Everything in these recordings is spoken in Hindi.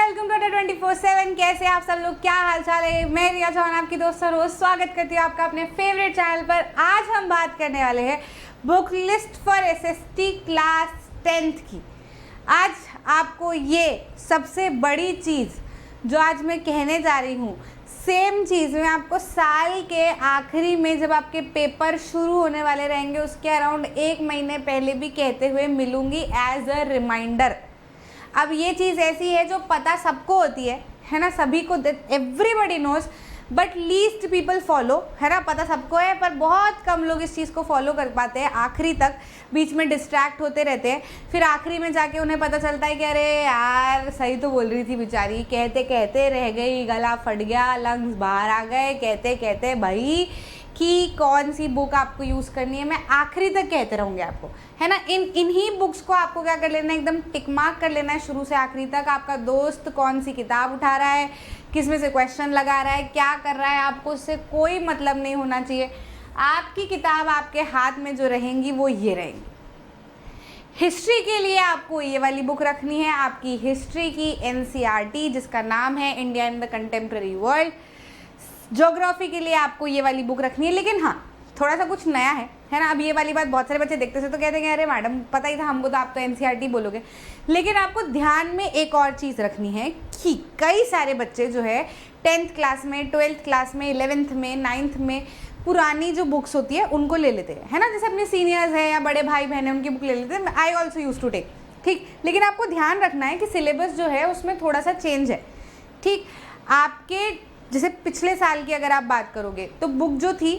Welcome to 24/7। कैसे आप सब लोग, क्या हाल चाल है। मैं रिया चौहान आपकी दोस्त और रोज स्वागत करती हूँ आपका अपने फेवरेट चैनल पर। आज हम बात करने वाले हैं book list for SST class 10th की। आज आपको ये सबसे बड़ी चीज़ जो आज मैं कहने जा रही हूँ, सेम चीज़ मैं आपको साल के आखिरी में जब आपके पेपर शुरू होने वाले रहेंगे उसके अराउंड 1 महीने पहले भी कहते हुए मिलूंगी एज अ रिमाइंडर। अब ये चीज़ ऐसी है जो पता सबको होती है ना, सभी को, everybody knows, but least people follow, है ना। पता सबको है पर बहुत कम लोग इस चीज़ को फॉलो कर पाते हैं आखिरी तक, बीच में डिस्ट्रैक्ट होते रहते हैं। फिर आखिरी में जाके उन्हें पता चलता है कि अरे यार सही तो बोल रही थी बेचारी, कहते कहते रह गई, गला फट गया, लंग्स बाहर आ गए, कहते कहते भाई कि कौन सी बुक आपको यूज़ करनी है। मैं आखिरी तक कहते रहूँगी आपको, है ना। इन्हीं बुक्स को आपको क्या कर लेना है, एकदम टिक मार्क कर लेना है शुरू से आखिरी तक। आपका दोस्त कौन सी किताब उठा रहा है, किस में से क्वेश्चन लगा रहा है, क्या कर रहा है, आपको उससे कोई मतलब नहीं होना चाहिए। आपकी किताब आपके हाथ में जो रहेंगी वो ये रहेंगी। हिस्ट्री के लिए आपको ये वाली बुक रखनी है, आपकी हिस्ट्री की NCERT जिसका नाम है India in the contemporary world. Geography के लिए आपको ये वाली बुक रखनी है, लेकिन हाँ थोड़ा सा कुछ नया है ना। अब ये वाली बात बहुत सारे बच्चे देखते थे तो कहते हैं अरे मैडम पता ही था हमको, तो आप तो NCERT बोलोगे। लेकिन आपको ध्यान में एक और चीज़ रखनी है कि कई सारे बच्चे जो है 10th क्लास में, 12th क्लास में, 11th में, 9th में पुरानी जो बुक्स होती है उनको ले लेते हैं, है ना। जैसे अपने सीनियर्स हैं या बड़े भाई बहन हैं उनकी बुक ले लेते हैं। I also use to take, ठीक। लेकिन आपको ध्यान रखना है कि सिलेबस जो है उसमें थोड़ा सा चेंज है, ठीक। आपके जैसे पिछले साल की अगर आप बात करोगे तो बुक जो थी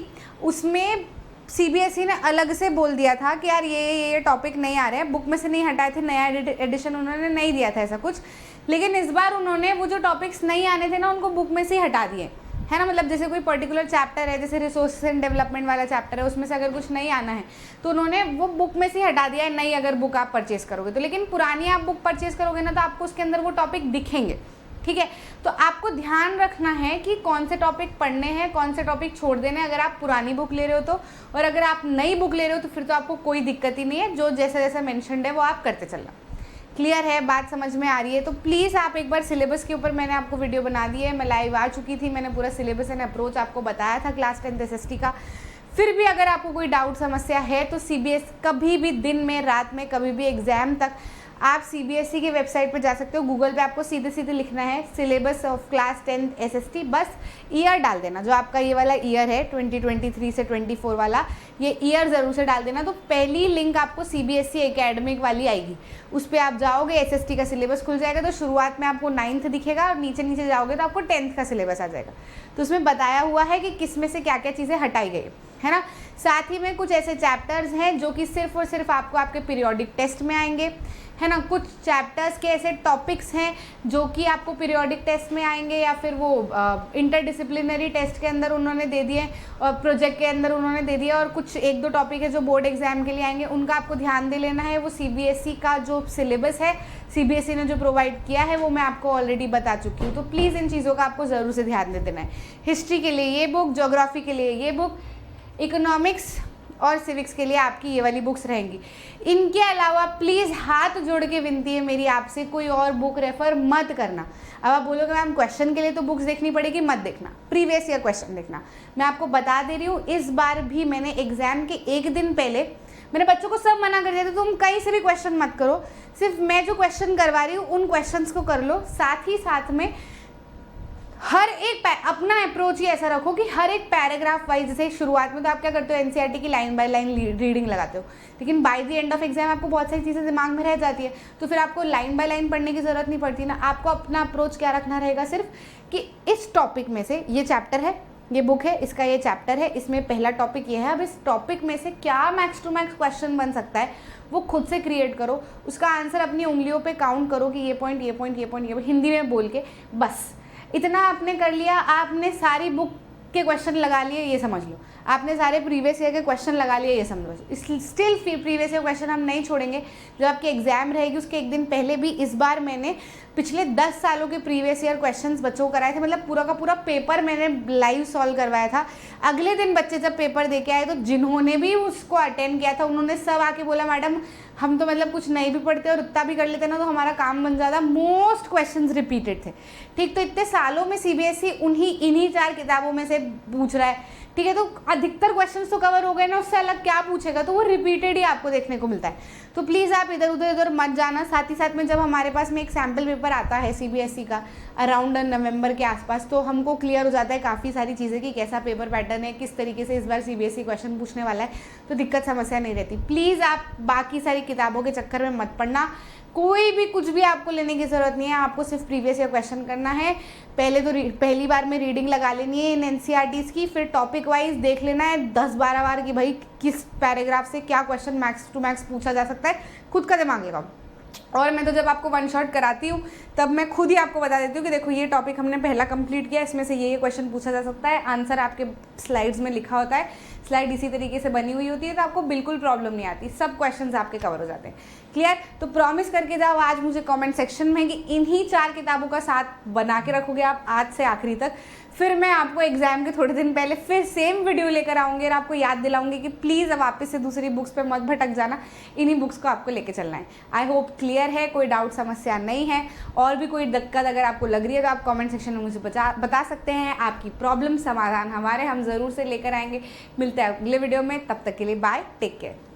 उसमें CBSE ने अलग से बोल दिया था कि यार ये टॉपिक नहीं आ रहे हैं, बुक में से नहीं हटाए थे, नया एडिशन उन्होंने नहीं दिया था ऐसा कुछ। लेकिन इस बार उन्होंने वो जो टॉपिक्स नहीं आने थे ना उनको बुक में से ही हटा दिए, है ना। मतलब जैसे कोई पर्टिकुलर चैप्टर है, जैसे रिसोर्स एंड डेवलपमेंट वाला चैप्टर है, उसमें से अगर कुछ नहीं आना है तो उन्होंने वो बुक में से ही हटा दिया है, नई अगर बुक आप परचेज करोगे तो। लेकिन पुरानी आप बुक परचेज करोगे ना तो आपको उसके अंदर वो टॉपिक दिखेंगे, ठीक है। तो आपको ध्यान रखना है कि कौन से टॉपिक पढ़ने हैं, कौन से टॉपिक छोड़ देने हैं अगर आप पुरानी बुक ले रहे हो तो। और अगर आप नई बुक ले रहे हो तो फिर तो आपको कोई दिक्कत ही नहीं है, जो जैसा जैसा मेंशन्ड है वो आप करते चलना। क्लियर है, बात समझ में आ रही है। तो प्लीज़ आप एक बार सिलेबस के ऊपर मैंने आपको वीडियो बना दी है, मैं लाइव आ चुकी थी, मैंने पूरा सिलेबस एंड अप्रोच आपको बताया था क्लास 10th SST का। फिर भी अगर आपको कोई डाउट समस्या है तो CBSE कभी भी दिन में, रात में, कभी भी एग्जाम तक आप CBSE के वेबसाइट पर जा सकते हो। गूगल पे आपको सीधे सीधे लिखना है syllabus of class 10th SST, बस ईयर डाल देना, जो आपका ये वाला ईयर है 2023 से 24 वाला, ये ईयर ज़रूर से डाल देना। तो पहली लिंक आपको CBSE एकेडमिक वाली आएगी, उस पर आप जाओगे, SST का सिलेबस खुल जाएगा। तो शुरुआत में आपको 9th दिखेगा और नीचे नीचे जाओगे तो आपको 10th का सिलेबस आ जाएगा। तो उसमें बताया हुआ है कि किस में से क्या क्या चीज़ें हटाई गई, है ना। साथ ही में कुछ ऐसे चैप्टर्स हैं जो कि सिर्फ और सिर्फ आपको आपके पीरियोडिक टेस्ट में आएंगे, है ना। कुछ चैप्टर्स के ऐसे टॉपिक्स हैं जो कि आपको पीरियोडिक टेस्ट में आएंगे या फिर वो इंटरडिसिप्लिनरी टेस्ट के अंदर उन्होंने दे दिए और प्रोजेक्ट के अंदर उन्होंने दे दिया। और कुछ 1-2 टॉपिक है जो बोर्ड एग्जाम के लिए आएंगे, उनका आपको ध्यान दे लेना है। वो CBSE का जो सिलेबस है, CBSE ने जो प्रोवाइड किया है वो मैं आपको ऑलरेडी बता चुकी हूँ। तो प्लीज़ इन चीज़ों का आपको ज़रूर से ध्यान दे देना है। हिस्ट्री के लिए ये बुक, ज्योग्राफी के लिए ये बुक, इकोनॉमिक्स और सिविक्स के लिए आपकी ये वाली बुक्स रहेंगी। इनके अलावा प्लीज़ हाथ जोड़ के विनती है मेरी आपसे, कोई और बुक रेफ़र मत करना। अब आप बोलोगे मैम क्वेश्चन के लिए तो बुक्स देखनी पड़ेगी, मत देखना, प्रीवियस ईयर क्वेश्चन देखना। मैं आपको बता दे रही हूँ, इस बार भी मैंने एग्ज़ाम के 1 दिन पहले मैंने बच्चों को सब मना कर दिया था तुम कहीं से भी क्वेश्चन मत करो, सिर्फ मैं जो क्वेश्चन करवा रही हूँ उन क्वेश्चंस को कर लो। साथ ही साथ में हर एक अपना अप्रोच ही ऐसा रखो कि हर एक पैराग्राफ वाइज, जैसे शुरुआत में तो आप क्या करते हो NCERT की लाइन बाय लाइन रीडिंग लगाते हो, लेकिन by the end of exam आपको बहुत सारी चीज़ें दिमाग में रह जाती है, तो फिर आपको लाइन बाय लाइन पढ़ने की ज़रूरत नहीं पड़ती ना। आपको अपना अप्रोच क्या रखना रहेगा, सिर्फ कि इस टॉपिक में से ये चैप्टर है, ये बुक है, इसका ये चैप्टर है, इसमें पहला टॉपिक ये है, अब इस टॉपिक में से क्या मैक्स टू मैक्स क्वेश्चन बन सकता है वो खुद से क्रिएट करो, उसका आंसर अपनी उंगलियों पे काउंट करो कि ये पॉइंट, ये पॉइंट, ये पॉइंट, ये हिंदी में बोल के, बस इतना आपने कर लिया। आपने सारी बुक के क्वेश्चन लगा लिए ये समझ लो, आपने सारे प्रीवियस ईयर के क्वेश्चन लगा लिए ये समझ लो। स्टिल प्रीवियस ईयर क्वेश्चन हम नहीं छोड़ेंगे, जो आपकी एग्जाम रहेगी उसके 1 दिन पहले भी इस बार मैंने पिछले 10 सालों के प्रीवियस ईयर क्वेश्चंस बच्चों को कराए थे। मतलब पूरा का पूरा पेपर मैंने लाइव सॉल्व करवाया था। अगले दिन बच्चे जब पेपर दे के आए तो जिन्होंने भी उसको अटेंड किया था उन्होंने सब आके बोला मैडम हम तो मतलब कुछ नहीं भी पढ़ते और उतना भी कर लेते ना तो हमारा काम बन जाता। मोस्ट क्वेश्चंस रिपीटेड थे, ठीक। तो इतने सालों में सीबीएसई इन्हीं 4 किताबों में से पूछ रहा है, ठीक है। तो अधिकतर क्वेश्चंस तो कवर हो गए ना, उससे अलग क्या पूछेगा, तो वो रिपीटेड ही आपको देखने को मिलता है। तो प्लीज़ आप इधर उधर मत जाना। साथ ही साथ में जब हमारे पास में एक सैम्पल पेपर आता है सीबीएसई का अराउंड नवंबर के आसपास, तो हमको क्लियर हो जाता है काफ़ी सारी चीज़ें कि कैसा पेपर पैटर्न है, किस तरीके से इस बार सीबीएसई क्वेश्चन पूछने वाला है, तो दिक्कत समस्या नहीं रहती। प्लीज़ आप बाकी सारी किताबों के चक्कर में मत पड़ना। कोई भी कुछ भी आपको लेने की ज़रूरत नहीं है, आपको सिर्फ प्रीवियस ईयर क्वेश्चन करना है। पहली बार में रीडिंग लगा लेनी है इन एनसीईआरटीज़ की, फिर टॉपिक वाइज देख लेना है 10-12 बार कि भाई किस पैराग्राफ से क्या क्वेश्चन मैक्स टू मैक्स पूछा जा सकता है, खुद का दिमाग लगाओ। और मैं तो जब आपको वन शॉट कराती हूँ तब मैं खुद ही आपको बता देती हूँ कि देखो ये टॉपिक हमने पहला कंप्लीट किया, इसमें से ये क्वेश्चन पूछा जा सकता है, आंसर आपके स्लाइड्स में लिखा होता है, स्लाइड इसी तरीके से बनी हुई होती है, तो आपको बिल्कुल प्रॉब्लम नहीं आती, सब क्वेश्चंस आपके कवर हो जाते हैं। क्लियर? तो प्रॉमिस करके जाओ आज मुझे कमेंट सेक्शन में कि इन्हीं 4 किताबों का साथ बना के रखोगे आप आज से आखिरी तक। फिर मैं आपको एग्जाम के थोड़े दिन पहले फिर सेम वीडियो लेकर आऊँगी और आपको याद दिलाऊंगी कि प्लीज़ अब वापस से दूसरी बुक्स पे मत भटक जाना, इन्हीं बुक्स को आपको लेके चलना है। आई होप क्लियर है, कोई डाउट समस्या नहीं है। और भी कोई दिक्कत अगर आपको लग रही है तो आप कमेंट सेक्शन में मुझे बता सकते हैं। आपकी प्रॉब्लम समाधान हम ज़रूर से लेकर आएंगे। मिलते हैं अगले वीडियो में, तब तक के लिए बाय, टेक केयर।